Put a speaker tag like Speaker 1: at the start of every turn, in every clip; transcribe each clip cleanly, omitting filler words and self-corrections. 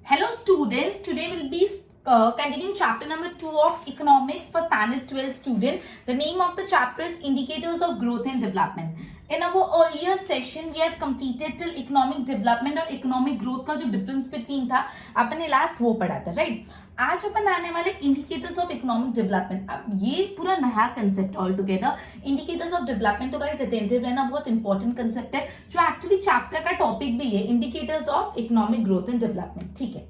Speaker 1: Hello students, today we'll be continuing chapter number 2 of economics for standard 12 student. The name of the chapter is indicators of growth and development. In our earlier session we have completed till economic development और economic growth का जो difference between था अपन ने last वो पढ़ा था, right? आज अपन आने वाले इंडिकेटर्स ऑफ इकोनॉमिक डेवलपमेंट। अब ये पूरा नया concept all together indicators of development. तो गाइस अटेंटिव रहना, बहुत इंपॉर्टेंट कंसेप्ट है जो एक्चुअली चैप्टर का टॉपिक भी है, indicators of economic growth and development. ठीक है,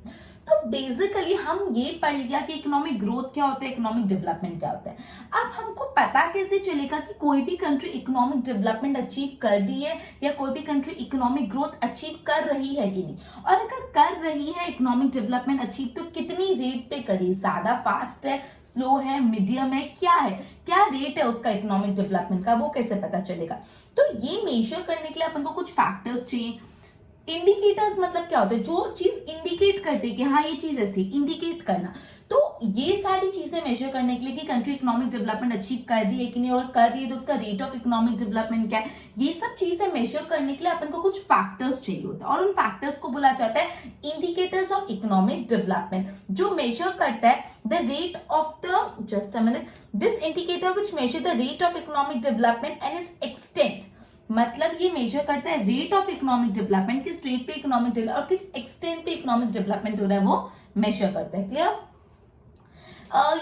Speaker 1: तो बेसिकली हम ये पढ़ लिया कि इकोनॉमिक ग्रोथ क्या होता है, इकोनॉमिक डेवलपमेंट क्या होता है। अब हमको पता कैसे चलेगा कि कोई भी कंट्री इकोनॉमिक डेवलपमेंट अचीव कर रही है या कोई भी कंट्री इकोनॉमिक ग्रोथ अचीव कर रही है कि नहीं, और अगर कर रही है इकोनॉमिक डेवलपमेंट अचीव तो कितनी रेट पे करी, ज्यादा फास्ट है, स्लो है, मीडियम है, क्या रेट है उसका इकोनॉमिक डेवलपमेंट का, वो कैसे पता चलेगा। तो ये मेजर करने के लिए अपन को कुछ फैक्टर्स चाहिए। इंडिकेटर्स मतलब क्या होता है, जो चीज इंडिकेट करती है कि हाँ ये चीज ऐसी, इंडिकेट करना। तो ये सारी चीजें मेजर करने के लिए कि कंट्री इकोनॉमिक डेवलपमेंट अचीव कर रही है कि नहीं, और कर रही है तो उसका रेट ऑफ इकोनॉमिक डेवलपमेंट क्या है, ये सब चीजें मेजर करने के लिए अपन को कुछ फैक्टर्स चाहिए होता है, और उन फैक्टर्स को बोला जाता है इंडिकेटर्स ऑफ इकोनॉमिक डेवलपमेंट, जो मेजर करता है the rate of the, just a minute, this indicator which measure the rate of economic development and it's extent. मतलब ये मेजर करता है रेट ऑफ इकोनॉमिक डेवलपमेंट, किस रेट पे इकोनॉमिक डेवलपमेंट और किस एक्सटेंट पे इकोनॉमिक डेवलपमेंट हो रहा है वो मेजर करता है। क्लियर?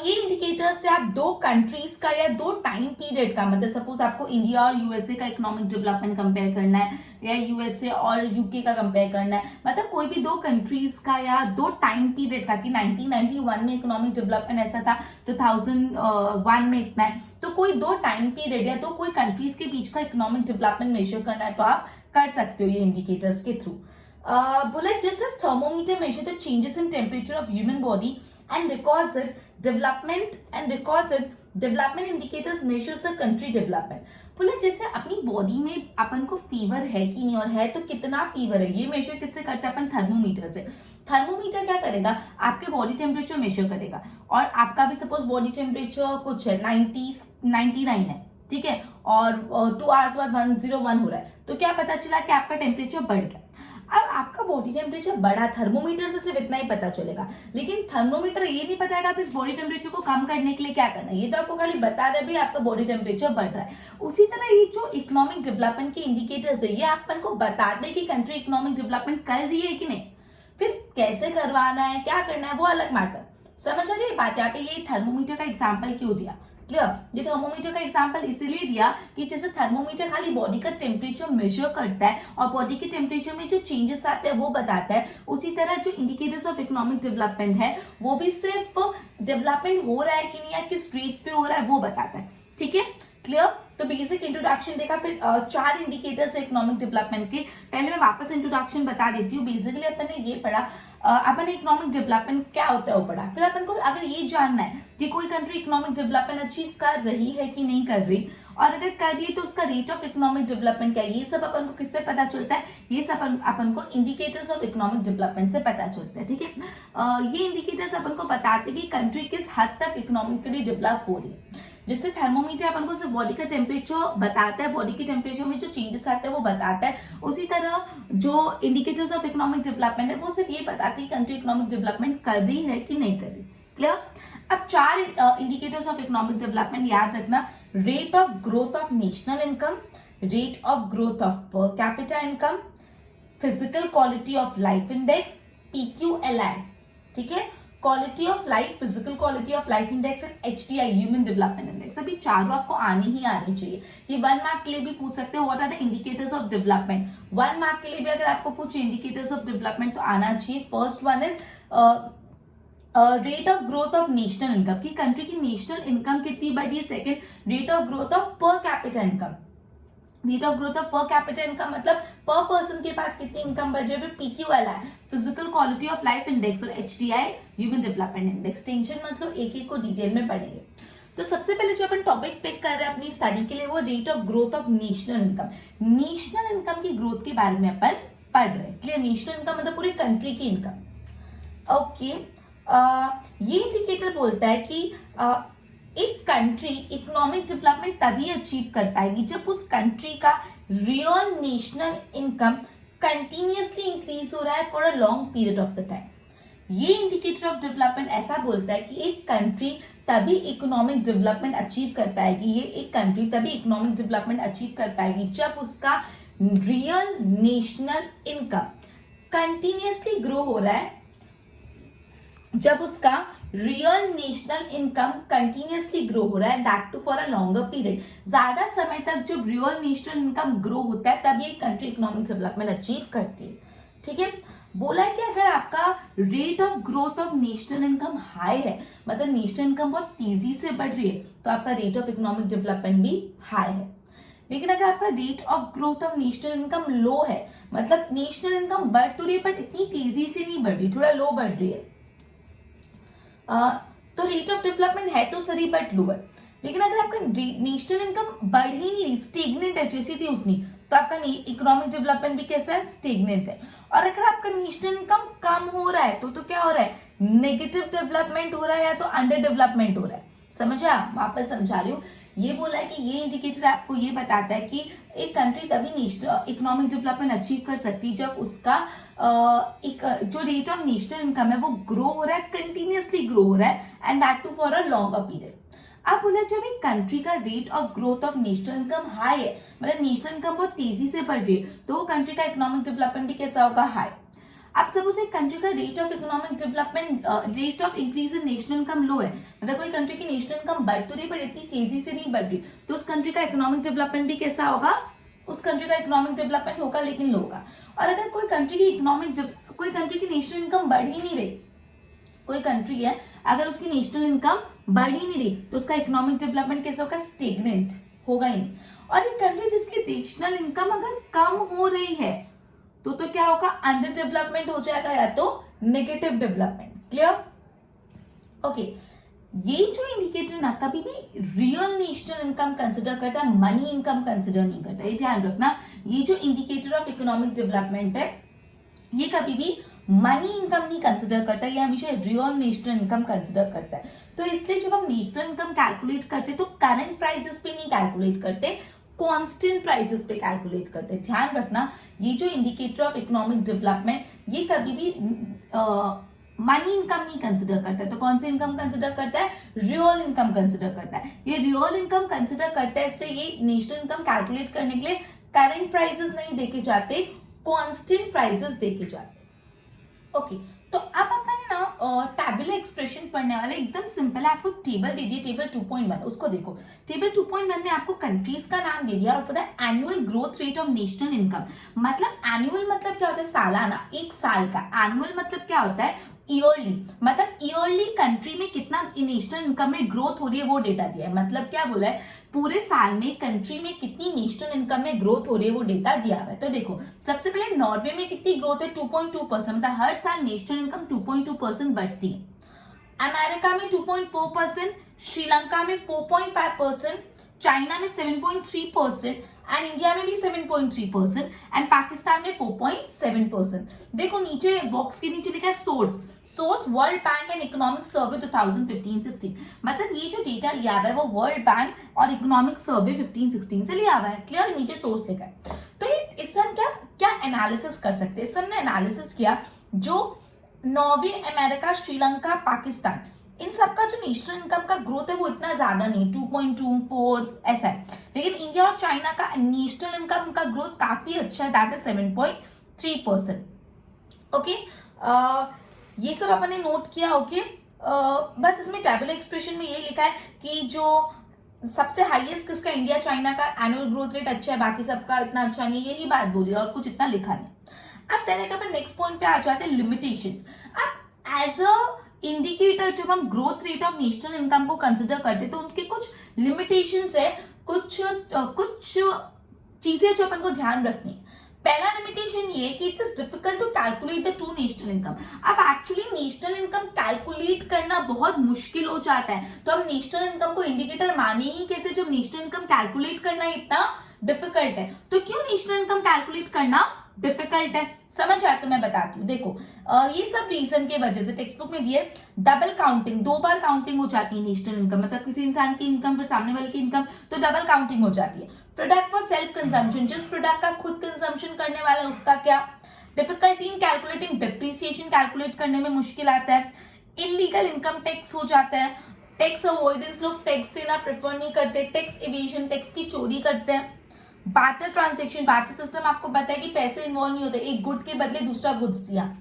Speaker 1: ये इंडिकेटर्स से आप दो कंट्रीज का या दो टाइम पीरियड का, मतलब सपोज आपको इंडिया और यूएसए का इकोनॉमिक डेवलपमेंट कंपेयर करना है या यूएसए और यूके का कंपेयर करना है, मतलब कोई भी दो कंट्रीज का या दो टाइम पीरियड का कि 1991 में इकोनॉमिक डेवलपमेंट ऐसा था, 2001 में इतना है, तो कोई दो टाइम पीरियड या तो कोई कंट्रीज के बीच का इकोनॉमिक डेवलपमेंट मेजर करना है तो आप कर सकते हो ये इंडिकेटर्स के through. Bullet just as thermometer measure the changes in temperature of human body and records it development indicators measures the country development। बोले जैसे अपनी बॉडी में अपन को फीवर है कि नहीं, और है तो कितना फीवर है, ये मेजर किससे करते हैं अपन, थर्मोमीटर से। थर्मोमीटर क्या करेगा, आपके बॉडी टेम्परेचर मेजर करेगा, और आपका भी सपोज बॉडी टेम्परेचर कुछ है 99 है, ठीक है, और 2 आवर्स बाद 101 हो रहा है, तो क्या पता चला कि आपका टेम्परेचर बढ़ गया। अब आपका बॉडी टेम्परेचर बढ़ा, थर्मोमीटर से सिर्फ इतना ही पता चलेगा, लेकिन थर्मोमीटर ये नहीं बताएगा आप इस बॉडी टेम्परेचर को कम करने के लिए क्या करना है, ये तो आपको खाली बता रहे भी आपका बॉडी टेम्परेचर बढ़ रहा है। उसी तरह ये जो इकोनॉमिक डेवलपमेंट के इंडिकेटर्स है, ये अपन को बताते कि कंट्री इकोनॉमिक डेवलपमेंट कर रही है कि नहीं, फिर कैसे करवाना है, क्या करना है, वो अलग मैटर। समझ आ रही है बात? यहाँ पे ये थर्मोमीटर का एग्जाम्पल क्यों दिया? क्लियर? ये थर्मोमीटर का एग्जांपल इसीलिए दिया कि जैसे थर्मोमीटर खाली बॉडी का टेम्परेचर मेजर करता है और बॉडी के टेम्परेचर में जो चेंजेस आते हैं वो बताता है, उसी तरह जो इंडिकेटर्स ऑफ इकोनॉमिक डेवलपमेंट है वो भी सिर्फ डेवलपमेंट हो रहा है कि नहीं या किस रेट पे हो रहा है वो बताता है। ठीक है, क्लियर? तो बेसिक इंट्रोडक्शन देखा, फिर 4 इंडिकेटर्स है इकोनॉमिक डेवलपमेंट के। पहले मैं वापस इंट्रोडक्शन बता देती हूँ। बेसिकली अपन ने ये पढ़ा, अपन ने इकोनॉमिक डेवलपमेंट क्या होता है वो पढ़ा। फिर अपन को अगर ये जानना है कि कोई कंट्री इकोनॉमिक डेवलपमेंट अचीव कर रही है कि नहीं कर रही, और अगर कर रही है तो उसका रेट ऑफ इकोनॉमिक डेवलपमेंट क्या है, ये सब अपन को किससे पता चलता है, ये सब अपन को इंडिकेटर्स ऑफ इकोनॉमिक डेवलपमेंट से पता चलता है। ठीक है, ये इंडिकेटर्स अपन को बताते कि कंट्री किस हद तक इकोनॉमिकली डेवलप हो रही है। जैसे थर्मोमीटर अपन को सिर्फ बॉडी का टेम्परेचर बताता है, बॉडी के टेम्परेचर में जो चेंजेस आते हैं वो बताता है, उसी तरह जो इंडिकेटर्स ऑफ इकोनॉमिक डेवलपमेंट है वो सिर्फ ये बताती है कंट्री इकोनॉमिक डेवलपमेंट कर रही है कि नहीं कर रही। क्लियर? अब 4 इंडिकेटर्स ऑफ इकोनॉमिक डेवलपमेंट याद रखना, rate of growth of national income, rate of growth of per capita income, physical quality of life index, PQLI, ठीक है, quality of life, physical quality of life index and HDI, human development index. अभी चारों आपको आनी ही आनी चाहिए। ये 1 mark के लिए भी पूछ सकते हो, what are the indicators of development. 1 mark के लिए भी अगर आपको पूछे इंडिकेटर्स ऑफ डेवलपमेंट तो आना चाहिए। First one is rate of growth of national income, की कंट्री की नेशनल इनकम कितनी बढ़ी है। Second, rate of growth of per capita income, rate of growth of per capita income मतलब पर पर्सन के पास कितनी इनकम बढ़ रही है। फिर PQLI, physical quality of life index, और HDI, human development index. Tension मतलब एक को डिटेल में पढ़ेंगे। तो सबसे पहले जो अपन टॉपिक पिक कर रहे हैं अपनी स्टडी के लिए वो rate of growth of national income. National income की ग्रोथ के बारे में अपन पढ़ रहे हैं। क्लियर? नेशनल इनकम मतलब पूरी कंट्री की इनकम। ओके, ये इंडिकेटर बोलता है कि एक कंट्री इकोनॉमिक डेवलपमेंट तभी अचीव कर पाएगी जब उस कंट्री का real national income continuously increase हो रहा है for a long period of the time. ये इंडिकेटर ऑफ डेवलपमेंट ऐसा बोलता है कि एक कंट्री तभी इकोनॉमिक डेवलपमेंट अचीव कर पाएगी, ये एक कंट्री तभी इकोनॉमिक डेवलपमेंट अचीव कर पाएगी जब उसका real national income continuously grow हो रहा है, जब उसका real national income continuously grow हो रहा है, that too for a longer period. ज्यादा समय तक जब रियल नेशनल इनकम ग्रो होता है तब ये कंट्री इकोनॉमिक डेवलपमेंट अचीव करती है। ठीक है, बोला है कि अगर आपका rate of growth of national income high है, मतलब नेशनल इनकम बहुत तेजी से बढ़ रही है, तो आपका रेट ऑफ इकोनॉमिक डेवलपमेंट भी हाई है। लेकिन अगर आपका rate of growth of national income low है, मतलब नेशनल इनकम बढ़ तो रही है बट इतनी तेजी से नहीं बढ़ रही, थोड़ा लो बढ़ रही है, तो रेट ऑफ डेवलपमेंट है तो सही बट लोअर। लेकिन अगर आपका नेशनल इनकम बढ़ ही नहीं, स्टेगनेंट है जैसी थी उतनी, तो आपका इकोनॉमिक डेवलपमेंट भी कैसा है, स्टेगनेंट है। और अगर आपका नेशनल इनकम कम हो रहा है तो क्या हो रहा है, नेगेटिव डेवलपमेंट हो रहा है या तो अंडर डेवलपमेंट हो रहा है। समझा, वापस समझा रही हूँ। ये बोला है कि ये इंडिकेटर आपको ये बताता है कि एक कंट्री तभी इकोनॉमिक डेवलपमेंट अचीव कर सकती है जब उसका एक जो रेट ऑफ नेशनल इनकम है वो ग्रो हो रहा है, कंटिन्यूअसली ग्रो हो रहा है, and that too for a longer period. अब बोला जब एक कंट्री का rate of growth of national income high है, मतलब नेशनल इनकम बहुत तेजी से बढ़ रही है, तो वो कंट्री का इकोनॉमिक डेवलपमेंट भी कैसा होगा, हाई। अब सपोज एक कंट्री का rate of economic development, rate of increase in national income low है, मतलब कोई कंट्री की नेशनल इनकम बढ़ तो रही पर इतनी तेजी से नहीं बढ़ रही, तो उस कंट्री का इकोनॉमिक डेवलपमेंट भी कैसा होगा, उस कंट्री का इकोनॉमिक डेवलपमेंट होगा लेकिन लो होगा। और अगर कोई कंट्री की नेशनल इनकम बढ़ ही नहीं रही, कोई कंट्री है अगर उसकी नेशनल इनकम बढ़ ही नहीं रही, तो उसका इकोनॉमिक डेवलपमेंट कैसा होगा, स्टेगनेंट होगा ही नहीं। और एक कंट्री जिसकी नेशनल इनकम अगर कम हो रही है तो क्या होगा, अंडर डेवलपमेंट हो जाएगा या तो नेगेटिव डेवलपमेंट। Clear, okay. ये जो इंडिकेटर ना कभी भी रियल नेशनल इनकम कंसिडर करता है, मनी इनकम कंसिडर नहीं करता, ये ध्यान रखना। ये जो इंडिकेटर ऑफ इकोनॉमिक डेवलपमेंट है ये कभी भी मनी इनकम नहीं कंसिडर करता, ये हमेशा रियल नेशनल इनकम कंसिडर करता है। तो इसलिए जब हम नेशनल इनकम कैलकुलेट करते तो करंट प्राइसेस पे नहीं कैलकुलेट करते, कांस्टेंट प्राइसेस पे कैलकुलेट करते। ध्यान रखना, ये जो इंडिकेटर ऑफ इकोनॉमिक डेवलपमेंट ये कभी भी मनी इनकम नहीं कंसिडर करता है। तो कौन सी इनकम कंसिडर करता है, रियल इनकम कंसिडर करता है। ये रियल इनकम कंसिडर करता है, इसलिए ये नेशनल इनकम कैलकुलेट करने के लिए करंट प्राइसेस नहीं देखे जाते, कांस्टेंट प्राइसेस देखे जाते। ओके, तो अब अपन ना टैबुलर एक्सप्रेशन पढ़ने वाले, एकदम सिंपल है। आपको टेबल दे दिए, टेबल 2.1, उसको देखो। टेबल 2.1 में आपको कंट्रीज का नाम दे दिया और पता है annual growth rate of national income. मतलब एनुअल मतलब क्या होता है, सालाना, एक साल का। एनुअल मतलब क्या होता है, ईयरली, मतलब ईयरली कंट्री में कितना नेशनल इनकम में ग्रोथ हो रही है वो डेटा दिया है। मतलब क्या बोला है, पूरे साल में कंट्री में कितनी नेशनल इनकम में ग्रोथ हो रही है वो डेटा दिया हुआ है। तो देखो, सबसे पहले नॉर्वे में कितनी ग्रोथ है, 2.2%, मतलब हर साल नेशनल इनकम 2.2% बढ़ती है। अमेरिका में 2.4%, श्रीलंका में 4.5%, चाइना में 7.3% एंड इंडिया में भी 7.3% एंड पाकिस्तान में 4.7%। देखो नीचे बॉक्स के नीचे लिखा है source world bank and economic survey 2015-16। मतलब ये जो डेटा लिया हुआ है वो वर्ल्ड बैंक और इकोनॉमिक सर्वे 15-16 से लिया हुआ है। क्लियर, नीचे सोर्स लिखा है। तो इससे हम क्या एनालिसिस कर सकते हैं, इससे हमने एनालिसिस किया जो नॉर्वे, अमेरिका, श्रीलंका, पाकिस्तान, इन सबका जो नेशनल इनकम का ग्रोथ है वो इतना ज्यादा नहीं, 2.24 ऐसा है। लेकिन इंडिया और चाइना का नेशनल इनकम का ग्रोथ काफी अच्छा है, दैट इज 7.3%। ओके, ये सब अपन ने नोट किया। ओके, बस इसमें टेबुलर एक्सप्रेशन में ये लिखा है कि जो सबसे हाईएस्ट किसका, इंडिया चाइना का एनुअल ग्रोथ रेट अच्छा है, बाकी सबका इतना अच्छा नहीं, यही बात बोली और कुछ इतना लिखा नहीं। अब डायरेक्ट अपन नेक्स्ट पॉइंट पे आ जाते हैं, लिमिटेशंस। अब एज अ इंडिकेटर जब हम growth rate of national income को कंसिडर करते हैं तो उनके कुछ लिमिटेशंस है, कुछ चीजें जो अपन को ध्यान रखनी है। पहला लिमिटेशन ये कि it is difficult to calculate the true national income. अब एक्चुअली नेशनल इनकम कैलकुलेट करना बहुत मुश्किल हो जाता है, तो हम नेशनल इनकम को इंडिकेटर माने ही कैसे जब नेशनल इनकम कैलकुलेट करना इतना डिफिकल्ट है। तो क्यों नेशनल इनकम कैलकुलेट करना डिफिकल्ट है, समझ आया तो मैं बताती हूँ। देखो, ये सब रीजन के वजह से टेक्स्ट बुक में दिए, डबल काउंटिंग, 2 बार काउंटिंग हो जाती है नेशनल इनकम, मतलब किसी इंसान की इनकम फिर सामने वाले की इनकम, तो डबल काउंटिंग हो जाती है। प्रोडक्ट फॉर सेल्फ कंजम्पशन, जिस प्रोडक्ट का खुद कंजम्पशन करने वाला है उसका क्या, difficulty in calculating depreciation, calculate करने में मुश्किल आता है, इलीगल इनकम टैक्स हो जाता है, टैक्स अवॉइडेंस, लोग टैक्स देना प्रेफर नहीं करते, टैक्स इवेजन, टैक्स की चोरी करते हैं, बार्टर ट्रांजैक्शन, बार्टर सिस्टम आपको पता है कि पैसे इन्वॉल्व नहीं होते, एक गुड के बदले दूसरा गुड्स दिया,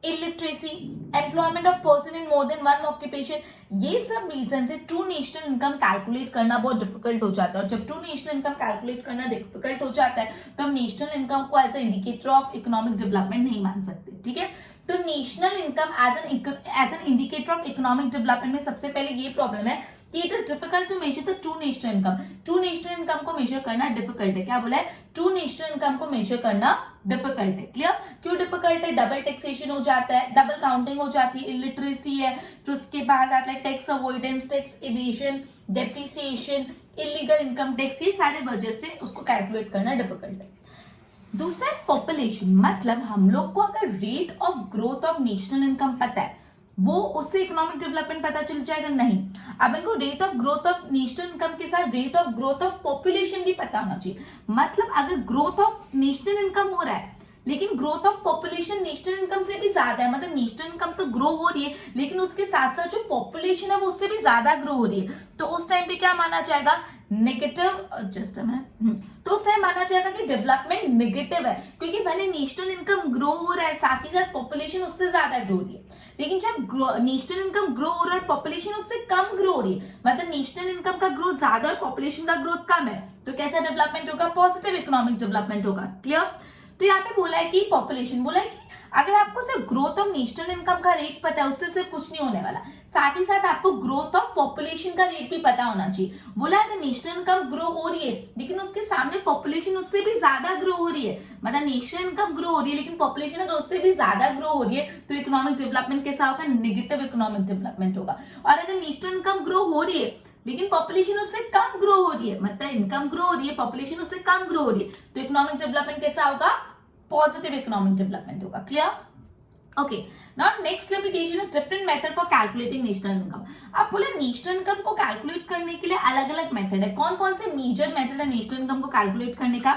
Speaker 1: illiteracy, employment of person in more than one occupation, ये सब रीजन से ट्रू नेशनल इनकम कैलकुलेट करना बहुत डिफिकल्ट हो जाता है। और जब ट्रू नेशनल इनकम कैलकुलेट करना डिफिकल्ट हो जाता है तो हम नेशनल इनकम को as a indicator of economic development नहीं मान सकते, ठीक है। तो national income as an indicator of economic development में सबसे पहले ये प्रॉब्लम है कि it is difficult to measure the true national income. True national income को मेजर करना डिफिकल्ट है। क्या बोला है? ट्रू नेशनल इनकम को मेजर करना डिफिकल्ट है। क्लियर? क्यों डिफिकल्ट है? डबल टैक्सेशन हो जाता है, डबल काउंटिंग हो जाती है, इलिटरेसी है, फिर उसके बाद आता है tax avoidance, tax evasion, depreciation, illegal income tax, ये सारे वजह से उसको कैलकुलेट करना डिफिकल्ट है। दूसरा है पॉपुलेशन, मतलब हम लोग को अगर rate of growth of national income पता है वो उससे इकोनॉमिक डेवलपमेंट पता चल जाएगा? नहीं। अब इनको rate of growth of national income के साथ rate of growth of population भी पता होना चाहिए। मतलब अगर ग्रोथ ऑफ नेशनल इनकम हो रहा है लेकिन growth of population national income से भी ज्यादा है, मतलब नेशनल इनकम तो ग्रो हो रही है लेकिन उसके साथ साथ जो पॉपुलेशन है वो उससे भी ज्यादा ग्रो हो रही है, तो उस टाइम पे क्या माना जाएगा? नेगेटिव। जस्ट तो उस टाइम माना जाएगा कि डेवलपमेंट नेगेटिव है, क्योंकि भले नेशनल इनकम ग्रो हो रहा है साथ ही साथ पॉपुलेशन उससे ज्यादा ग्रो हो रही है। लेकिन जब नेशनल इनकम ग्रो हो रहा है पॉपुलेशन उससे कम ग्रो हो रही है, मतलब नेशनल इनकम का ग्रोथ ज्यादा और पॉपुलेशन का ग्रोथ कम है, तो कैसा डेवलपमेंट होगा? पॉजिटिव इकोनॉमिक डेवलपमेंट होगा। क्लियर? तो यहाँ पे बोला है कि पॉपुलेशन, बोला है कि अगर आपको सिर्फ ग्रोथ ऑफ नेशनल इनकम का रेट पता है उससे सिर्फ कुछ नहीं होने वाला, साथ ही साथ आपको ग्रोथ ऑफ पॉपुलेशन का रेट भी पता होना चाहिए। बोला अगर नेशनल इनकम ग्रो हो रही है लेकिन उसके सामने पॉपुलेशन उससे भी ज्यादा ग्रो हो रही है, मतलब नेशनल इनकम ग्रो हो रही है लेकिन पॉपुलेशन अगर उससे भी ज्यादा ग्रो हो रही है तो इकोनॉमिक डेवलपमेंट कैसा होगा? नेगेटिव इकोनॉमिक डेवलपमेंट होगा। और अगर नेशनल इनकम ग्रो हो रही है लेकिन पॉपुलेशन उससे कम ग्रो हो रही है, मतलब इनकम ग्रो हो रही है पॉपुलेशन उससे कम ग्रो हो रही है, तो इकोनॉमिक डेवलपमेंट कैसा होगा? पॉजिटिव इकोनॉमिक डेवलपमेंट होगा। Clear? Okay, now next limitation is different method for calculating national income. अब बोले नेशनल इनकम को कैलकुलेट करने के लिए अलग अलग मेथड है। कौन कौन से मेजर मेथड है नेशनल इनकम को कैलकुलेट करने का?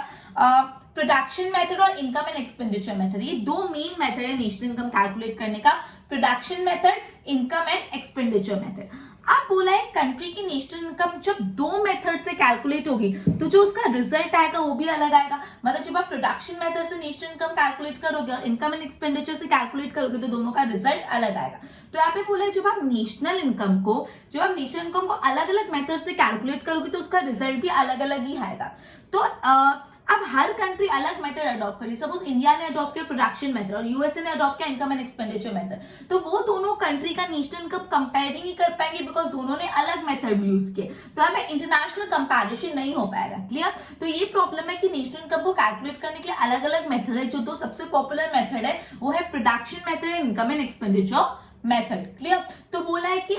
Speaker 1: प्रोडक्शन मेथड और इनकम एंड एक्सपेंडिचर मेथड, ये दो मेन मेथड है नेशनल इनकम कैलकुलेट करने का। Production method, income and expenditure method. आप बोला है कंट्री की नेशनल इनकम जब दो मेथड से कैलकुलेट होगी तो जो उसका रिजल्ट आएगा वो भी अलग आएगा। मतलब जब आप प्रोडक्शन मेथड से नेशनल इनकम कैलकुलेट करोगे और इनकम एंड एक्सपेंडिचर से कैलकुलेट करोगे तो दोनों का रिजल्ट अलग आएगा। तो यहाँ पे बोला है जब आप नेशनल इनकम को अलग अलग मेथड से कैलकुलेट करोगे तो उसका रिजल्ट भी अलग अलग ही आएगा। तो अब हर कंट्री अलग मेथड अडॉप्ट करी। सपोज इंडिया ने अडॉप्ट किया प्रोडक्शन मेथड और यूएसए ने अडॉप्ट किया इनकम एंड एक्सपेंडिचर मेथड, तो वो दोनों कंट्री का नेशनल इनकम कंपेयरिंग ही कर पाएंगे बिकॉज दोनों ने अलग मेथड यूज किए, तो हमें इंटरनेशनल कंपैरिजन नहीं हो पाएगा। क्लियर? तो ये प्रॉब्लम है कि नेशनल इनकम को कैलकुलेट करने के लिए अलग अलग मेथड है। जो दो सबसे पॉपुलर मेथड है वो है production method and income and expenditure method. Clear? तो बोला है कि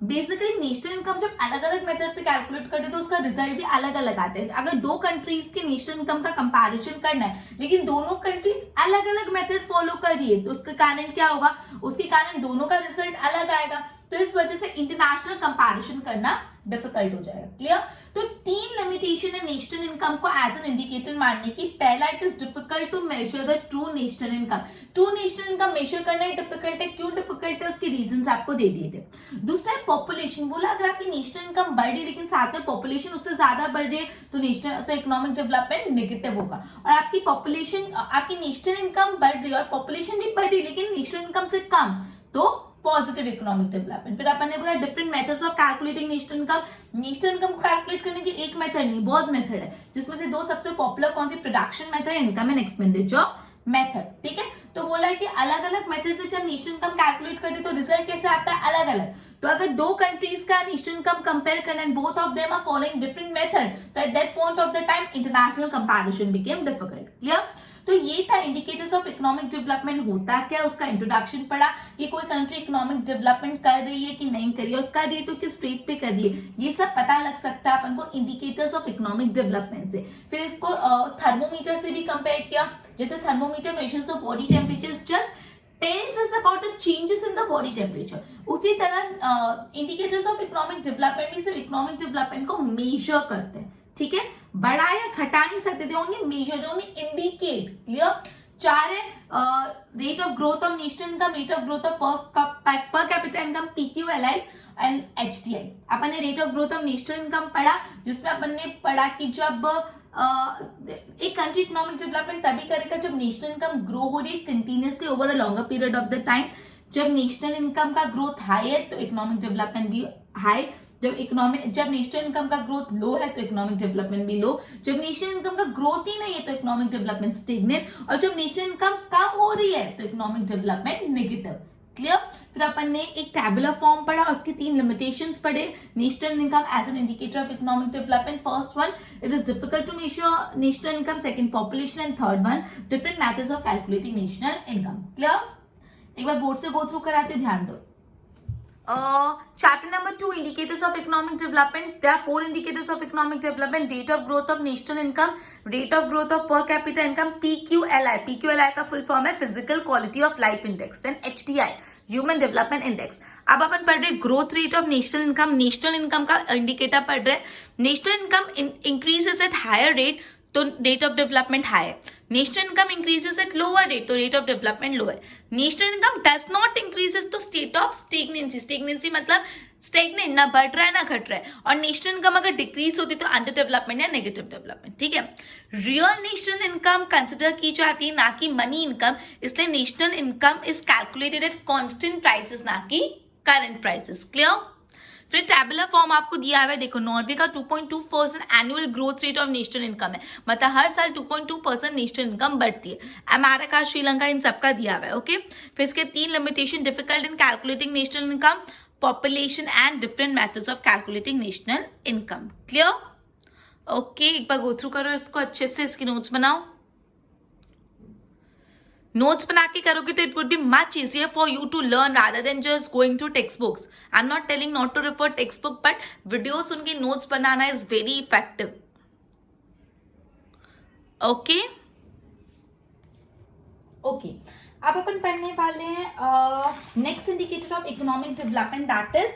Speaker 1: बेसिकली नेशनल इनकम जब अलग अलग मेथड से कैलकुलेट करते हैं तो उसका रिजल्ट भी अलग अलग आता है। अगर दो कंट्रीज के नेशनल इनकम का कंपैरिजन करना है लेकिन दोनों कंट्रीज अलग अलग मेथड फॉलो कर रही है तो उसके कारण क्या होगा? उसके कारण दोनों का रिजल्ट अलग आएगा, तो इस वजह से इंटरनेशनल कंपैरिजन करना डिफिकल्ट हो जाएगा। क्लियर? तो तीन लिमिटेशन है नेशनल इनकम को एज एन इंडिकेटर मानने की। पहला, it is difficult to measure the true national income. True national income measure करना ही डिफिकल्ट है। क्यों डिफिकल्ट है उसके रीजंस आपको दे दिए थे। दूसरा है पॉपुलेशन। बोला अगर आपकी नेशनल इनकम बढ़ रही है लेकिन साथ में पॉपुलेशन उससे ज्यादा बढ़ रही है तो इकोनॉमिक डेवलपमेंट नेगेटिव होगा। और आपकी पॉपुलेशन, आपकी नेशनल इनकम बढ़ रही है और पॉपुलेशन भी बढ़ रही है लेकिन नेशनल इनकम से कम, तो पॉजिटिव इकोनॉमिक डेवलपमेंट। फिर अपन ने बोला different methods of calculating national income. National income को कैलकुलेट करने की एक मेथड नहीं, बहुत मेथड है, जिसमें से दो सबसे पॉपुलर कौन सी? Production method, income and expenditure method. ठीक है? तो बोला है कि अलग अलग मेथड से जब नेशनल इनकम कैलकुलेट करते तो रिजल्ट कैसे आता है? अलग अलग। तो अगर दो कंट्रीज का नेशनल इनकम कंपेयर करना and both of them are following different method, तो at that point of the time international comparison became difficult. Clear? तो ये था इंडिकेटर्स ऑफ इकोनॉमिक डेवलपमेंट होता क्या, उसका इंट्रोडक्शन पढ़ा कि कोई कंट्री इकोनॉमिक डेवलपमेंट कर रही है कि नहीं कर रही है और कर रही है तो किस रेट पे कर रही है, ये सब पता लग सकता है अपन को इंडिकेटर्स ऑफ इकोनॉमिक डेवलपमेंट से। फिर इसको थर्मोमीटर से भी कंपेयर किया। जैसे thermometer measures the body temperature, just tells us about the changes in the body temperature। उसी तरह इंडिकेटर्स ऑफ इकोनॉमिक डेवलपमेंट भी सिर्फ इकोनॉमिक डेवलपमेंट को मेजर करते हैं। ठीक है? बढ़ा या घटा नहीं सकते थे, only measure, only indicate. Clear? चार है rate of growth of national income, rate of growth of per capita income, PQLI and HDI। अपन ने rate of growth of national income पढ़ा, जिसमें अपन ने पढ़ा कि जब एक कंट्री इकोनॉमिक डेवलपमेंट तभी करेगा जब नेशनल इनकम ग्रो हो रही है continuously over a longer period of the time. जब नेशनल इनकम का ग्रोथ हाई है तो इकोनॉमिक डेवलपमेंट भी हाई, जब नेशनल इनकम का ग्रोथ लो है तो इकोनॉमिक डेवलपमेंट भी लो, जब नेशनल इनकम का ग्रोथ ही नहीं है तो इकोनॉमिक डेवलपमेंट स्टेगनेट, और जब नेशनल इनकम कम हो रही है तो इकोनॉमिक डेवलपमेंट नेगेटिव। क्लियर? फिर अपन ने एक टैबुलर फॉर्म पढ़ा, उसके 3 लिमिटेशंस पढ़े। National income as an indicator of economic development, first one it is difficult to measure national income, second population, and third one different methods of calculating national income. Clear? एक बार board से go through कराते, ध्यान दो। Chapter number 2, indicators of economic development. There are 4 indicators of economic development: rate of growth of national income, rate of growth of per capita income, PQLI, PQLI का full form है physical quality of life index, then HDI, human development index. अब अपन पढ़ रहे growth rate of national income, national income का indicator पढ़ रहे। National income increases at higher rate तो रेट ऑफ डेवलपमेंट हाई है, national income increases at lower rate तो रेट ऑफ डेवलपमेंट लो है, national income does not increases तो state of stagnancy, stagnancy मतलब stagnant, ना बढ़ रहा है ना घट रहा है, और नेशनल इनकम अगर डिक्रीज होती तो अंडर डेवलपमेंट या नेगेटिव डेवलपमेंट। ठीक है, रियल नेशनल इनकम कंसिडर की जाती है ना कि मनी इनकम, इसलिए national income is calculated at constant prices ना कि करंट प्राइसेस। क्लियर? फिर टैबुलर फॉर्म आपको दिया हुआ है, देखो नॉर्वे का 2.2% annual growth rate of national income है, मतलब हर साल 2.2% नेशनल इनकम बढ़ती है। अमेरिका, श्रीलंका, इन सबका दिया हुआ है। ओके, फिर इसके 3 limitation: difficult in calculating national income, population and different methods of calculating national income. Clear? Okay, एक बार गो थ्रू करो इसको अच्छे से, इसकी नोट्स बनाओ। नोट्स बना के करोगे तो it would be much easier for you to learn rather than just going through textbooks. I am not telling not to refer textbook, but video सुन के नोट्स बनाना is very effective. Okay okay, अब अपन पढ़ने वाले हैं next indicator of economic development, that is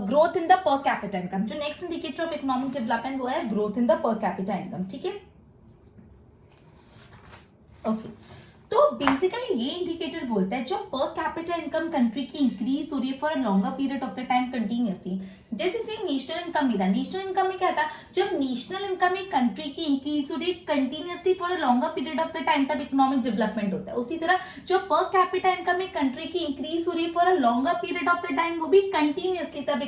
Speaker 1: growth in the per capita income. जो next indicator of economic development वो है growth in the per capita income. ठीक है, ओके, तो बेसिकली ये इंडिकेटर बोलता है जब पर कैपिटा इनकम कंट्री की इंक्रीज हो रही है for a longer period of the time continuously. जैसे सेम नेशनल इनकम में था, नेशनल इनकम में क्या था, जब नेशनल इनकम एक कंट्री की इंक्रीज हो रही है continuously for a longer period of the time तब इकोनॉमिक डेवलपमेंट होता है। उसी तरह जब पर कैपिटा इनकम एक कंट्री की इंक्रीज हो रही है for a longer period of the time वो भी कंटिन्यूअसली तब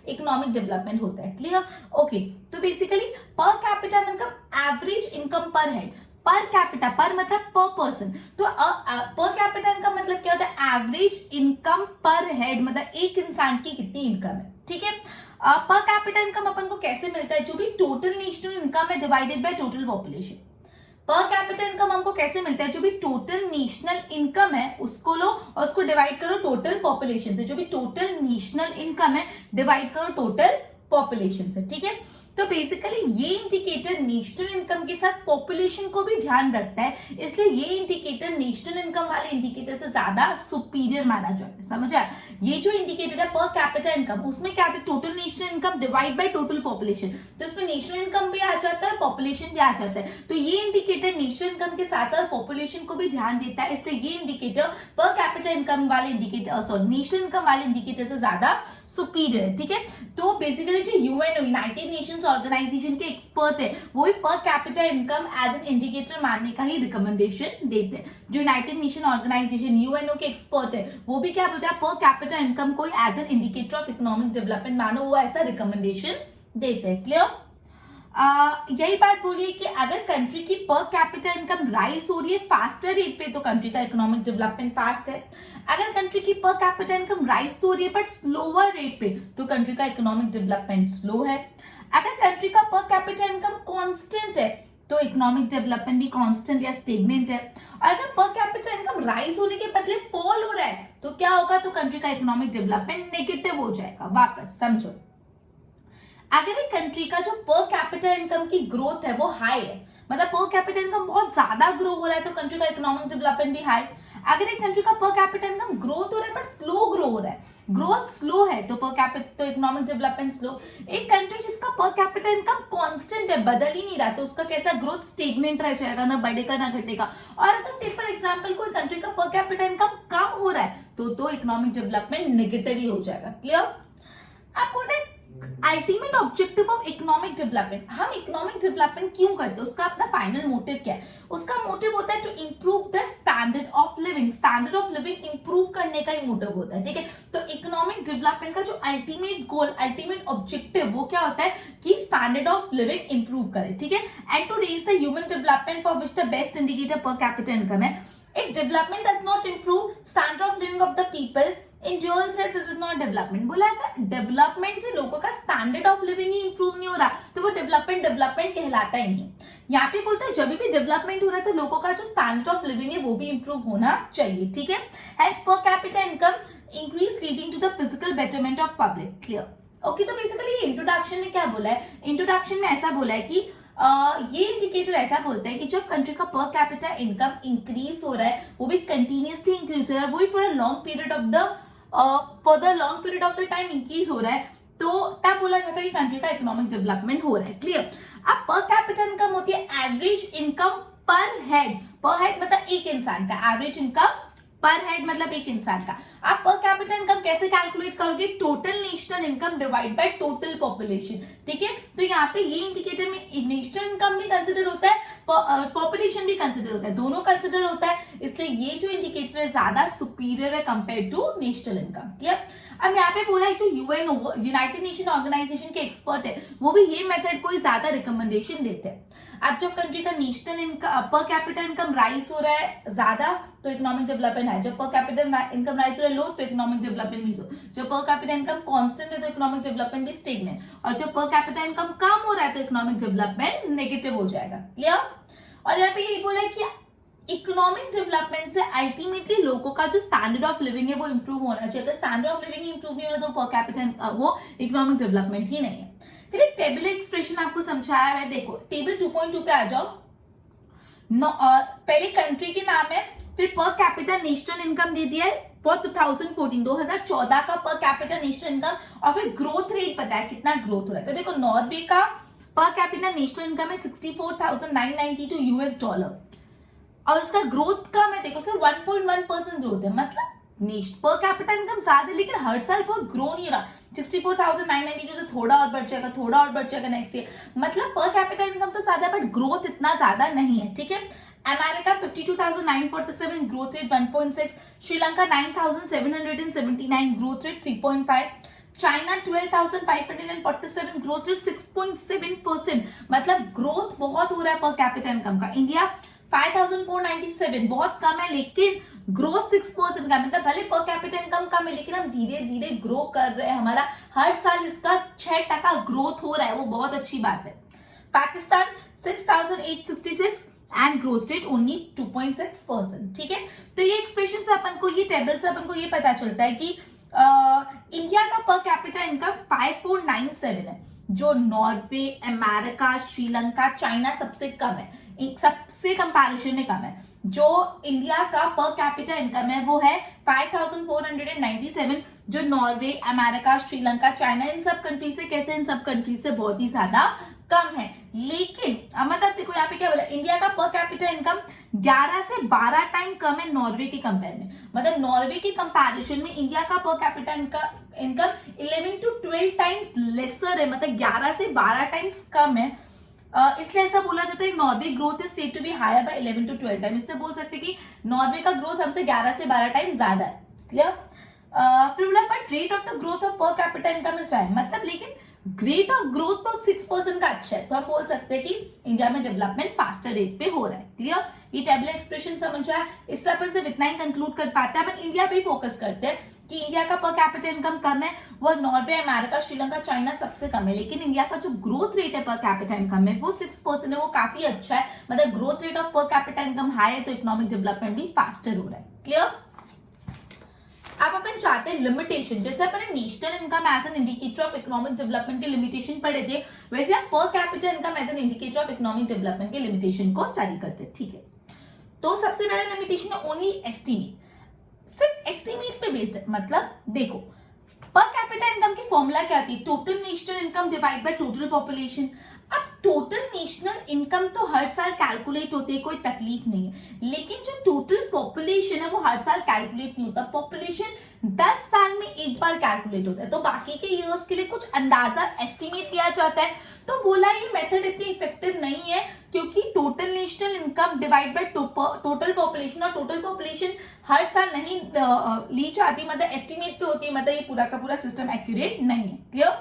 Speaker 1: इकोनॉमिक डेवलपमेंट होता है। क्लियर? ओके, तो बेसिकली पर कैपिटा मतलब एवरेज इनकम पर हेड, पर कैपिटा, पर मतलब पर पर्सन, तो पर कैपिटा इनकम मतलब क्या होता है, एवरेज इनकम पर हेड, मतलब एक इंसान की कितनी इनकम है। ठीक है, पर कैपिटा इनकम अपन को कैसे मिलता है, जो भी टोटल नेशनल इनकम है डिवाइडेड बाय टोटल पॉपुलेशन। पर कैपिटा इनकम हमको कैसे मिलता है, जो भी टोटल नेशनल इनकम है उसको लो और उसको डिवाइड करो टोटल पॉपुलेशन से, जो भी टोटल नेशनल इनकम है डिवाइड करो टोटल पॉपुलेशन से। ठीक है, तो बेसिकली ये इंडिकेटर नेशनल इनकम के साथ पॉपुलेशन को भी ध्यान रखता है, इसलिए ये इंडिकेटर नेशनल इनकम वाले इंडिकेटर से ज्यादा सुपीरियर माना जाता है। समझ आया? ये जो इंडिकेटर है पर कैपिटा इनकम, उसमें क्या आता है, total national income divide by total population, तो इसमें नेशनल इनकम भी आ जाता है, पॉपुलेशन भी आ जाता है। तो ये इंडिकेटर नेशनल इनकम के साथ साथ पॉपुलेशन को भी ध्यान देता है, इसलिए ये इंडिकेटर पर कैपिटा इनकम वाले इंडिकेटर, सॉरी नेशनल इनकम वाले इंडिकेटर से ज्यादा सुपीरियर है। ठीक है, तो बेसिकली जो यूएनओ, यूनाइटेड नेशंस ऑर्गेनाइजेशन के एक्सपर्ट है वो भी per capita income as an indicator मानने का ही रिकमेंडेशन देते हैं। जो यूनाइटेड नेशन ऑर्गेनाइजेशन यूएनओ के एक्सपर्ट है वो भी क्या बोलते हैं, पर कैपिटा इनकम को as an indicator of economic development मानो, वो ऐसा रिकमेंडेशन देते हैं। क्लियर? यही बात बोलिए कि अगर कंट्री की पर कैपिटा इनकम राइज हो रही है फास्टर रेट पे तो कंट्री का इकोनॉमिक डेवलपमेंट फास्ट है, अगर कंट्री की पर कैपिटा इनकम राइज तो हो रही है बट स्लोअर रेट पे तो कंट्री का इकोनॉमिक डेवलपमेंट स्लो है, अगर कंट्री का पर कैपिटा इनकम कांस्टेंट है तो इकोनॉमिक डेवलपमेंट भी कांस्टेंट या स्टेगनेंट है, और अगर पर कैपिटा इनकम राइज होने के बदले फॉल हो रहा है तो क्या होगा, तो कंट्री का इकोनॉमिक डेवलपमेंट नेगेटिव हो जाएगा। वापस समझो, अगर एक कंट्री का जो पर कैपिटा इनकम की ग्रोथ है वो हाई है, मतलब पर कैपिटा इनकम बहुत ज्यादा ग्रो हो रहा है तो कंट्री का इकोनॉमिक डेवलपमेंट भी हाई, अगर एक कंट्री का पर कैपिटा इनकम ग्रोथ हो रहा है बट स्लो ग्रो हो रहा है ग्रोथ स्लो है तो पर कैपिटा तो इकोनॉमिक डेवलपमेंट स्लो। एक कंट्री जिसका पर कैपिटा इनकम कांस्टेंट है, बदल ही नहीं रहा, तो उसका कैसा ग्रोथ स्टेगनेंट रह जाएगा, ना बढ़ेगा ना घटेगा। और अगर से फॉर एग्जांपल कोई कंट्री का पर कैपिटा इनकम कम हो रहा है तो इकोनॉमिक डेवलपमेंट नेगेटिव ही हो जाएगा। क्लियर? अब बोल रहे ultimate objective of economic development, हम इकोनॉमिक डेवलपमेंट क्यों करते हैं, उसका अपना फाइनल मोटिव क्या है? उसका मोटिव होता है to improve the standard of living, standard of living improve करने का ही मोटिव होता है। ठीक है, तो इकोनॉमिक डेवलपमेंट का जो अल्टीमेट गोल, अल्टीमेट ऑब्जेक्टिव वो क्या होता है कि स्टैंडर्ड ऑफ लिविंग इंप्रूव करे। ठीक है, and to reach the human development for which the best indicator per capita income है। If development does not improve standard of living of the people, in real sense this is not development। बोला है development से लोगों का standard of living he improve नहीं हो रहा तो वो डेवलपमेंट कहलाता ही नहीं। यहाँ पे बोलता है जब भी डेवलपमेंट हो रहा है तो लोगों का जो स्टैंडर्ड ऑफ लिविंग है वो भी इंप्रूव होना चाहिए। ठीक है, has per capita income increase leading to the physical betterment of public. Clear? Okay, तो बेसिकली इंट्रोडक्शन में क्या बोला है, इंट्रोडक्शन में ऐसा बोला है कि ये इंडिकेटर ऐसा बोलता है कि जब कंट्री का पर कैपिटा इनकम इंक्रीज हो रहा है, वो भी कंटिन्यूअसली इंक्रीज हो रहा है, वो भी for long period of the time increase हो रहा है, तो तब बोला जाता है कि कंट्री का इकोनॉमिक डेवलपमेंट हो रहा है। क्लियर? अब पर कैपिटा इनकम होती है एवरेज इनकम पर हेड मतलब एक इंसान का एवरेज इनकम पर हेड मतलब एक इंसान का। आप पर कैपिटा इनकम कैसे कैलकुलेट करोगे? Total national income divide by total population. ठीक है, तो यहाँ पे ये इंडिकेटर में नेशनल इनकम भी कंसिडर होता है, पॉपुलेशन भी कंसिडर होता है, दोनों कंसिडर होता है, इसलिए ये जो इंडिकेटर है ज्यादा सुपीरियर है compare to national income. Clear? अब यहाँ पे बोला है जो यूएन यूनाइटेड नेशन ऑर्गेनाइजेशन के एक्सपर्ट है वो भी ये मेथड को ही ज्यादा रिकमेंडेशन देते हैं। अब जब कंट्री का नेशनल इनकम पर कैपिटा इनकम राइज हो रहा है ज्यादा तो इकोनॉमिक डेवलपमेंट है, जब पर कैपिटा इनकम राइज हो रहा है लो तो इकोनॉमिक डेवलपमेंट भी लो, जब पर कैपिटा इनकम कांस्टेंट है तो इकोनॉमिक डेवलपमेंट भी स्टेगनेंट, और जब पर कैपिटा इनकम कम हो रहा है तो इकोनॉमिक डेवलपमेंट नेगेटिव हो जाएगा। क्लियर? और यहाँ पे यही बोला है कि इकोनॉमिक डेवलपमेंट से अल्टीमेटली लोगों का जो स्टैंडर्ड ऑफ लिविंग है वो इंप्रूव होना चाहिए। अगर स्टैंडर्ड ऑफ लिविंग इंप्रूव नहीं हो रहा तो पर कैपिटा वो इकोनॉमिक डेवलपमेंट ही नहीं है। फिर एक टेबल एक्सप्रेशन आपको समझाया है, देखो टेबल 2.2 पे आ जाओ। पहले कंट्री के नाम है, फिर पर कैपिटा नेशनल इनकम दे दिया है फॉर 2014 का पर कैपिटा नेशनल इनकम, और फिर ग्रोथ रेट पता है कितना ग्रोथ हो रहा है। तो देखो नॉर्वे का पर कैपिटा नेशनल इनकम है $64,992 यूएस डॉलर, और उसका ग्रोथ कम है, देखो सिर्फ 1.1% ग्रोथ है, मतलब पर कैपिटा इनकम ज्यादा है लेकिन हर साल बहुत ग्रो नहीं रहा। 64,992 से थोड़ा और बढ़ जाएगा नेक्स्ट ईयर, मतलब पर कैपिटा इनकम तो ज्यादा बट ग्रोथ इतना ज्यादा नहीं है। ठीक है, America 52,947 growth rate 1.6, Sri Lanka 9,779 growth rate 3.5, China 12,547 growth rate 6.7%, मतलब ग्रोथ बहुत हो रहा है पर कैपिटा इनकम का। इंडिया 5,497 बहुत कम है लेकिन ग्रोथ 6% का, मतलब भले पर कैपिटा इनकम कम है लेकिन हम धीरे धीरे ग्रो कर रहे हैं, हमारा हर साल इसका 6% ग्रोथ हो रहा है, वो बहुत अच्छी बात है। Pakistan 6,866 and growth rate only 2.6%। ठीक है, तो ये एक्सप्रेशन से अपन को, ये टेबल से अपन को ये पता चलता है कि इंडिया का पर कैपिटा इनकम 5497 है, जो नॉर्वे, अमेरिका, श्रीलंका, चाइना सबसे कम है, सबसे कंपैरिजन में कम है। जो इंडिया का पर कैपिटा इनकम है वो है 5,497, जो नॉर्वे, अमेरिका, श्रीलंका, चाइना, इन सब कंट्री से कैसे, इन सब कंट्री से बहुत ही ज्यादा कम है। लेकिन मतलब देखो यहाँ पे क्या बोला, इंडिया का पर कैपिटा इनकम 11 से 12 टाइम कम है नॉर्वे के कंपेयर में, मतलब नॉर्वे के कंपैरिजन में इंडिया का per capita income 11 to 12 times lesser है, मतलब 11 से 12 टाइम्स कम है। इसलिए ऐसा बोला जाता है Norway growth is said to be higher by 11 to 12 time, इससे बोल सकते हैं कि नॉर्वे का ग्रोथ हमसे 11 से 12 टाइम ज्यादा है। क्लियर? फिर बोला but rate of the growth of per capita income is high, मतलब लेकिन रेट ऑफ ग्रोथ तो 6% का अच्छा है, तो हम बोल सकते हैं कि इंडिया में डेवलपमेंट फास्टर रेट पे हो रहा है। क्लियर? ये टेबल एक्सप्रेशन समझ आया, इससे अपन सिर्फ इतना ही कंक्लूड कर पाते हैं। अपन इंडिया पे फोकस करते हैं कि इंडिया का पर कैपिटा इनकम कम है, वो नॉर्वे, अमेरिका, श्रीलंका, चाइना सबसे कम है, लेकिन इंडिया का जो ग्रोथ रेट है पर कैपिटा इनकम में वो 6% है, वो काफी अच्छा है, मतलब growth rate of per capita income high है तो इकोनॉमिक डेवलपमेंट भी फास्टर हो रहा है। क्लियर? अब अपन चाहते हैं लिमिटेशन, जैसे अपन national income as an indicator of economic development के लिमिटेशन पढ़े थे, वैसे आप per capita income as an indicator of economic development के लिमिटेशन को स्टडी करते हैं। ठीक है, तो सबसे पहला लिमिटेशन है ओनली एस्टिमेट, सिर्फ एस्टिमेट पे बेस्ड है, मतलब देखो पर कैपिटा इनकम की फॉर्मूला क्या होती है? Total national income divide by total population. अब टोटल नेशनल इनकम तो हर साल कैलकुलेट होती है, कोई तकलीफ नहीं है, लेकिन जो टोटल पॉपुलेशन है वो हर साल कैलकुलेट नहीं होता। पॉपुलेशन 10 साल में एक बार कैलकुलेट होता है, तो बाकी के ईयर्स के लिए कुछ अंदाजा एस्टिमेट किया जाता है। तो बोला ये मेथड इतनी इफेक्टिव नहीं है, क्योंकि total national income divide by total population, और टोटल पॉपुलेशन हर साल नहीं ली जाती, मतलब एस्टिमेट पे होती है, मतलब ये पूरा का पूरा सिस्टम एक्यूरेट नहीं है। क्लियर?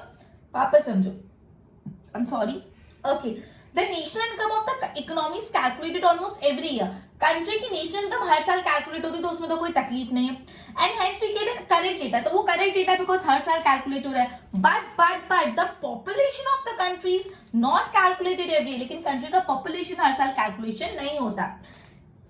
Speaker 1: वापस समझो। I am sorry. Okay, the national income of the economy is calculated almost every year. Country की नेशनल इनकम हर साल कैलकुलेट होती है, तो उसमें तो कोई तकलीफ नहीं है। And hence we get correct data, तो वो करेक्ट डेटा बिकॉज हर साल कैलकुलेट हो रहा है। But the population of the country is not calculated every, लेकिन कंट्री का पॉपुलेशन हर साल कैलकुलेशन नहीं होता।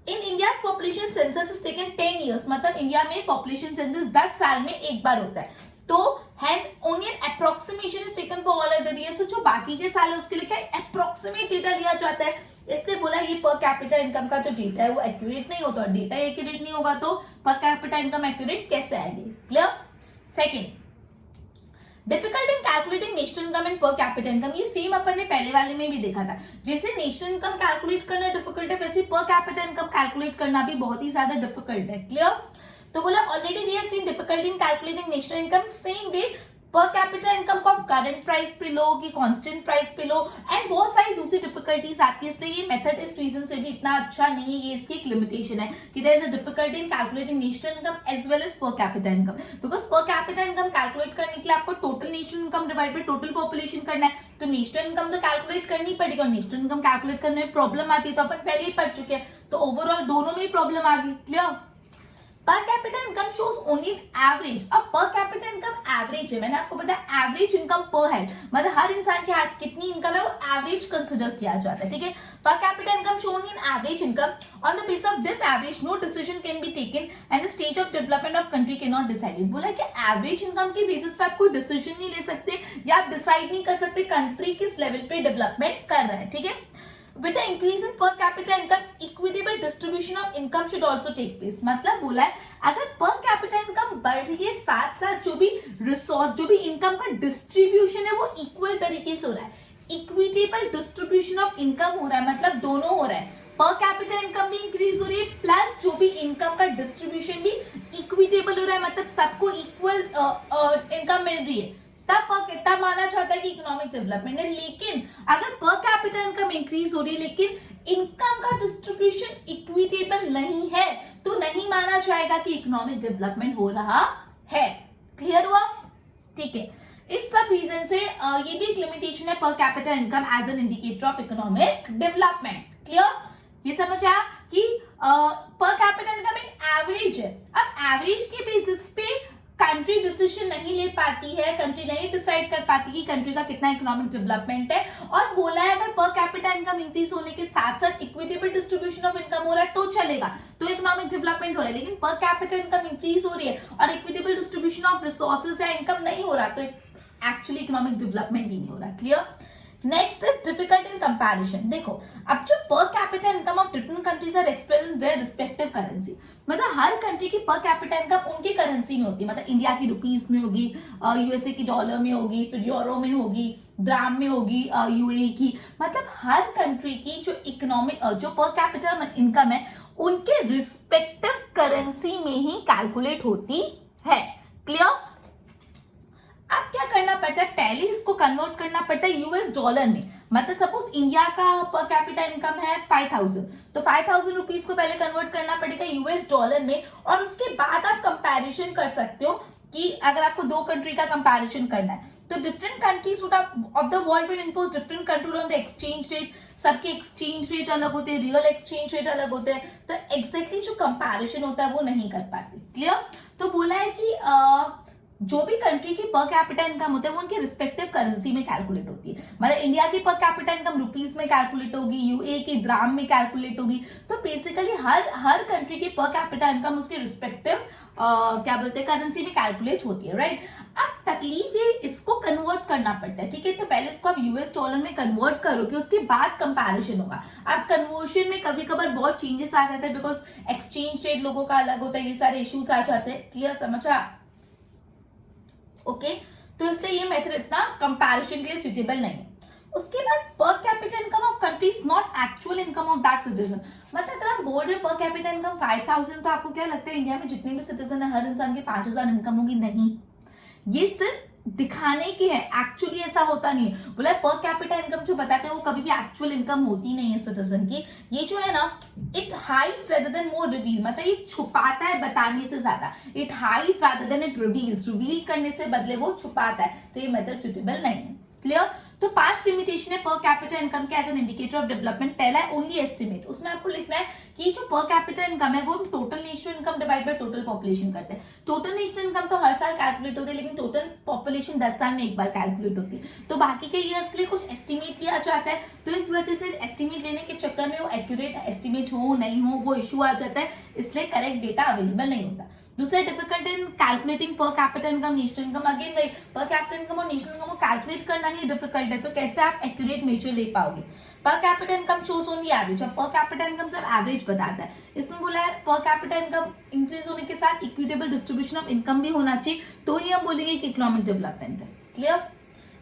Speaker 1: In India population census is taken 10 years, मतलब इंडिया में पॉपुलेशन सेंसस 10 साल में एक बार होता है। तो hence only an approximation is taken for all other years, तो जो बाकी के साल है उसके लिए क्या अप्रोक्सीमेट डेटा लिया जाता है। इसलिए बोला ये पर कैपिटा इनकम का जो डेटा है वो एक्यूरेट नहीं होता, डेटा एक्यूरेट नहीं होगा तो पर कैपिटा इनकम एक्यूरेट कैसे आएगी? Clear? Second, difficult in calculating national income and पर कैपिटा इनकम, ये सेम अपन ने पहले वाले में भी देखा था। जैसे नेशनल इनकम कैलकुलेट करना डिफिकल्ट है, वैसे पर कैपिटा इनकम कैलकुलेट करना भी बहुत ही ज्यादा डिफिकल्ट है। क्लियर? तो बोला already we have seen difficulty in calculating national income, same way per capita income को आप करंट प्राइस पे लो कि कांस्टेंट प्राइस पे लो, एंड बहुत सारी दूसरी डिफिकल्टीज आती है। इसलिए ये मेथड इस रीजन से भी इतना अच्छा नहीं है, ये इसकी एक लिमिटेशन है कि there is a difficulty in calculating national income as well as per capita income, because per capita income calculate करने के लिए आपको total national income divide by total population करना है, तो नेशनल इनकम तो कैलकुलेट करनी पड़ेगी, और नेशनल इनकम कैलकुलेट करने में प्रॉब्लम आती है तो अपन पहले ही पढ़ चुके हैं, तो ओवरऑल दोनों में ही प्रॉब्लम आ गई। क्लियर? पर capita income shows only average. अब पर कैपिटा इनकम एवरेज है, मैंने आपको बताया एवरेज इनकम पर हेड, मतलब हर इंसान के हाथ कितनी इनकम है वो एवरेज कंसिडर किया जाता है। ठीक है? Per capita income show only in average income, on the base of this average no decision can be taken and the stage of development of country can not decided. बोला कि average income के basis पे आप कोई decision नहीं ले सकते या आप डिसाइड नहीं कर सकते कंट्री किस लेवल पे डेवलपमेंट कर रहा है। ठीक है? With the increase in per capita income, equitable distribution of income should also take place। मतलब बोला है अगर per capita income बढ़ रही है, साथ साथ जो भी रिसोर्स, जो भी इनकम का डिस्ट्रीब्यूशन है वो इक्वल तरीके से हो रहा है। इक्विटेबल डिस्ट्रीब्यूशन ऑफ इनकम हो रहा है, मतलब दोनों हो रहा है, पर कैपिटा इनकम भी इंक्रीज हो रही है प्लस जो भी इनकम का डिस्ट्रीब्यूशन भी इक्विटेबल हो रहा है, मतलब सबको इक्वल इनकम मिल रही है, तब माना जाता है कि इकोनॉमिक डेवलपमेंट है। लेकिन अगर पर कैपिटा इनकम इंक्रीज हो रही है लेकिन इनकम का डिस्ट्रीब्यूशन इक्विटेबल नहीं है, तो नहीं माना जाएगा कि इकोनॉमिक डेवलपमेंट हो रहा है। क्लियर हुआ? ठीक है? इस सब रीजन से ये भी एक लिमिटेशन है per capita income as an indicator of economic development. Clear? ये समझ आया कि पर कैपिटा इनकम एक एवरेज है। अब एवरेज के बेसिस पे कंट्री डिसीजन नहीं ले पाती है, कंट्री नहीं डिसाइड कर पाती कि कंट्री का कितना इकोनॉमिक डेवलपमेंट है, और बोला है अगर पर कैपिटा इनकम इंक्रीज होने के साथ साथ इक्विटेबल डिस्ट्रीब्यूशन ऑफ इनकम हो रहा है तो चलेगा, तो इकोनॉमिक डेवलपमेंट हो रहा है। लेकिन पर कैपिटा इनकम इंक्रीज हो रही है और इक्विटेबल डिस्ट्रीब्यूशन ऑफ रिसोर्सेज या इनकम नहीं हो रहा, तो एक्चुअली इकोनॉमिक डेवलपमेंट ही नहीं हो रहा। Clear? Next is difficult in comparison. देखो अब जो per capita income of different countries are expressed in their respective currency, मतलब हर कंट्री की पर कैपिटा इनकम उनकी करेंसी में होती है, मतलब इंडिया की रुपीस में होगी, यूएसए की डॉलर में होगी, फिर यूरो में होगी, द्राम में होगी, यूएई की, मतलब हर कंट्री की जो इकोनॉमिक जो पर कैपिटा इनकम है उनके रिस्पेक्टिव करेंसी में ही कैलकुलेट होती है। क्लियर? अब क्या करना पड़ता है, पहले इसको कन्वर्ट करना पड़ता है यूएस डॉलर में, मतलब सपोज इंडिया का पर कैपिटा इनकम है 5000, तो 5000 रुपीज को पहले कन्वर्ट करना पड़ेगा यूएस डॉलर में, और उसके बाद आप कंपैरिजन कर सकते हो कि अगर आपको दो कंट्री का कंपैरिजन करना है तो different countries of the world will impose different control on the exchange rate, सबके एक्सचेंज रेट अलग होते हैं, रियल एक्सचेंज रेट अलग होते हैं, तो एग्जैक्टली जो कंपैरिजन होता है वो नहीं कर पाते। क्लियर? तो बोला है कि जो भी कंट्री की पर कैपिटा इनकम होता है वो उनके रिस्पेक्टिव करेंसी में कैलकुलेट होती है, मतलब इंडिया की पर कैपिटा इनकम रुपीस में कैलकुलेट होगी, यूए की द्राम में कैलकुलेट होगी, तो बेसिकली हर कंट्री की पर कैपिटा इनकम उसके रिस्पेक्टिव क्या बोलते हैं करेंसी में कैलकुलेट होती है। राइट? अब तकलीफ ये इसको कन्वर्ट करना पड़ता है। ठीक है? तो पहले इसको आप यूएस डॉलर में कन्वर्ट करोगे, उसके बाद कंपैरिजन होगा। अब कन्वर्शन में कभी कभार बहुत चेंजेस आ जाते हैं बिकॉज एक्सचेंज रेट लोगों का अलग होता है, ये सारे इश्यूज आ जाते हैं। क्लियर? समझा? ओके, तो इसलिए ये मेथड इतना कंपैरिजन के लिए सुटेबल नहीं है। उसके बाद पर capita income of country is not actual income of that citizen. मतलब अगर हम बोल रहे पर कैपिटा इनकम 5000, तो आपको क्या लगता है इंडिया में जितने भी सिटीजन है हर इंसान के 5000 इनकम होगी? नहीं, ये सिर्फ दिखाने की है, एक्चुअली ऐसा होता नहीं है। बोला पर कैपिटा इनकम जो बताते हैं वो कभी भी एक्चुअल इनकम होती नहीं है सिटीजन की। ये जो है ना, it hides rather than more reveal, मतलब ये छुपाता है बताने से ज्यादा। It hides rather than it reveals, reveal करने से बदले वो छुपाता है, तो ये मेथड सुटेबल नहीं है। क्लियर? तो 5 लिमिटेशन है पर कैपिटा इनकम के as an indicator of development. पहला है ओनली एस्टिमेट, उसमें आपको लिखना है कि जो पर कैपिटा इनकम है वो हम total national income divide by total population करते हैं। टोटल नेशनल इनकम तो हर साल कैलकुलेट होती है, लेकिन टोटल पॉपुलेशन 10 साल में एक बार कैलकुलेट होती है, तो बाकी के ईयर्स के लिए कुछ एस्टिमेट किया जाता है। तो इस वजह से एस्टिमेट लेने के चक्कर में वो एक्यूरेट एस्टिमेट हो नहीं हो वो इशू आ जाता है, इसलिए करेक्ट डेटा अवेलेबल नहीं होता। दूसरा, डिफिकल्ट इन कैलकुलेटिंग पर capita income national income. Again वही, पर कैपिटा इनकम और नेशनल इनकम को कैलकुलेट करना ही डिफिकल्ट है, तो कैसे आप एक्यूरेट मेजर ले पाओगे? पर capita income shows only average, अब पर कैपिटा इनकम सिर्फ एवरेज बताता है। इसमें बोला है पर कैपिटा इनकम इंक्रीज होने के साथ इक्विटेबल डिस्ट्रीब्यूशन ऑफ इनकम भी होना चाहिए, तो ही हम बोलेंगे कि इकोनॉमिक डेवलपमेंट है। क्लियर?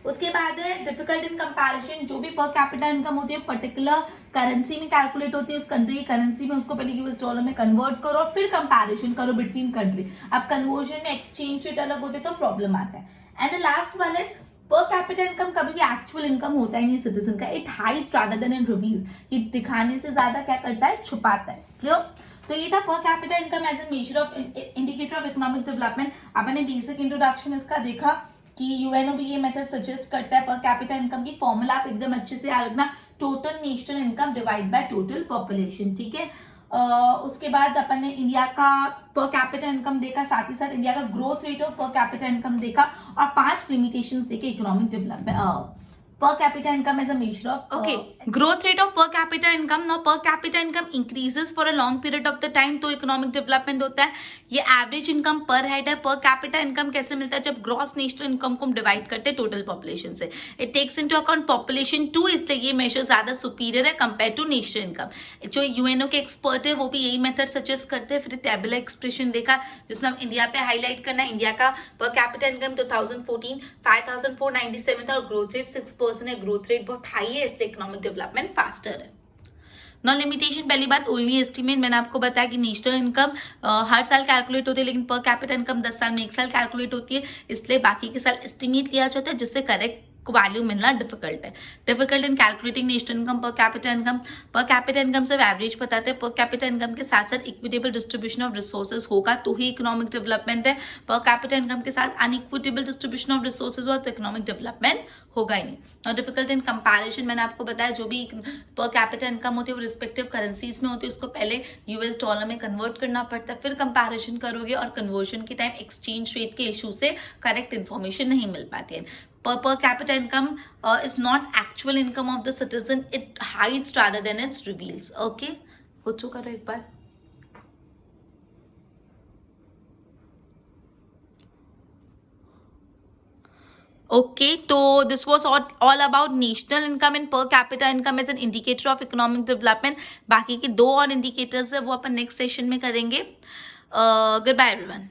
Speaker 1: उसके बाद है डिफिकल्ट इन कंपैरिजन, जो भी पर कैपिटा इनकम होती है पर्टिकुलर करेंसी में कैलकुलेट होती है, उस कंट्री की करेंसी में उसको पहले यूएस डॉलर में कन्वर्ट करो और फिर कंपैरिजन करो बिटवीन कंट्री। अब कन्वर्जन में एक्सचेंज रेट अलग होते तो प्रॉब्लम आता है। And the last one is per capita income कभी भी एक्चुअल इनकम होता ही नहीं सिटीजन का, it hides rather than it reveals, ये दिखाने से ज्यादा क्या करता है, छुपाता है। क्लियर? तो ये था per capita income as a measure of indicator of economic development. आपने बेसिक इंट्रोडक्शन इसका देखा कि यूएनओ भी ये मेथड सजेस्ट करता है पर कैपिटा इनकम की फॉर्मूला आप एकदम अच्छे से याद रखना, total national income divide by total population. ठीक है? उसके बाद अपन ने इंडिया का पर कैपिटा इनकम देखा, साथ ही साथ इंडिया का growth rate of per capita income देखा, और 5 लिमिटेशंस देखे economic development per capita income as a measure of
Speaker 2: growth rate of per capita income. Now per capita income increases for a long period of the time, तो economic development होता है। ये average income पर head है। Per capita income कैसे मिलता है? जब ग्रॉस नेशनल इनकम को हम डिवाइड करते हैं टोटल पॉपुलेशन से। It takes into account population too, इसलिए ये मेजर ज्यादा सुपीरियर है कंपेयर टू नेशनल इनकम। जो यूएनओ के एक्सपर्ट है वो भी यही मेथड सजेस्ट करते हैं। फिर टेबुलर एक्सप्रेशन देखा जिसमें हम इंडिया पे हाईलाइट करना है। इंडिया का पर कैपिटा इनकम 2014 5497 था और ग्रोथ रेट 6% है। ग्रोथ रेट बहुत हाई है, इसलिए इकोनॉमिक डेवलपमेंट फास्टर है। नॉन लिमिटेशन, पहली बात ओनली एस्टिमेट। मैंने आपको बताया कि नेशनल इनकम हर साल कैलकुलेट होती है, लेकिन पर कैपिटा इनकम 10 साल में एक साल कैलकुलेट होती है, इसलिए बाकी के साल एस्टिमेट लिया जाता है, जिससे करेक्ट वैल्यू मिलना डिफिकल्ट है। Difficult in calculating national income पर कैपिटा इनकम। पर कैपिटा इनकम सिर्फ एवरेज बताते हैं। पर कैपिटा इनकम के साथ साथ इक्विटेबल डिस्ट्रीब्यूशन ऑफ रिसोर्सेज होगा तो ही इकोनॉमिक डेवलपमेंट है। पर कैपिटा इनकम के साथ अनइक्विटेबल डिस्ट्रीब्यूशन ऑफ रिसोर्सेज हुआ तो इकोनॉमिक डेवलपमेंट होगा ही नहीं। और डिफिकल्ट इन कंपैरिजन, मैंने आपको बताया जो भी पर कैपिटा इनकम होती है वो रिस्पेक्टिव करेंसीज में होती है, उसको पहले यूएस डॉलर में कन्वर्ट करना पड़ता है, फिर कंपैरिजन करोगे और कन्वर्जन के टाइम एक्सचेंज रेट के इशू से करेक्ट इन्फॉर्मेशन नहीं मिल पाती है। Per capita income is not actual income of the citizen, it hides rather than it reveals. Okay, हो चुका है एक बार। Okay, तो this was all about national income and per capita income as an indicator of economic development. बाकी के 2 और indicators है वो अपन next session में करेंगे। Goodbye everyone.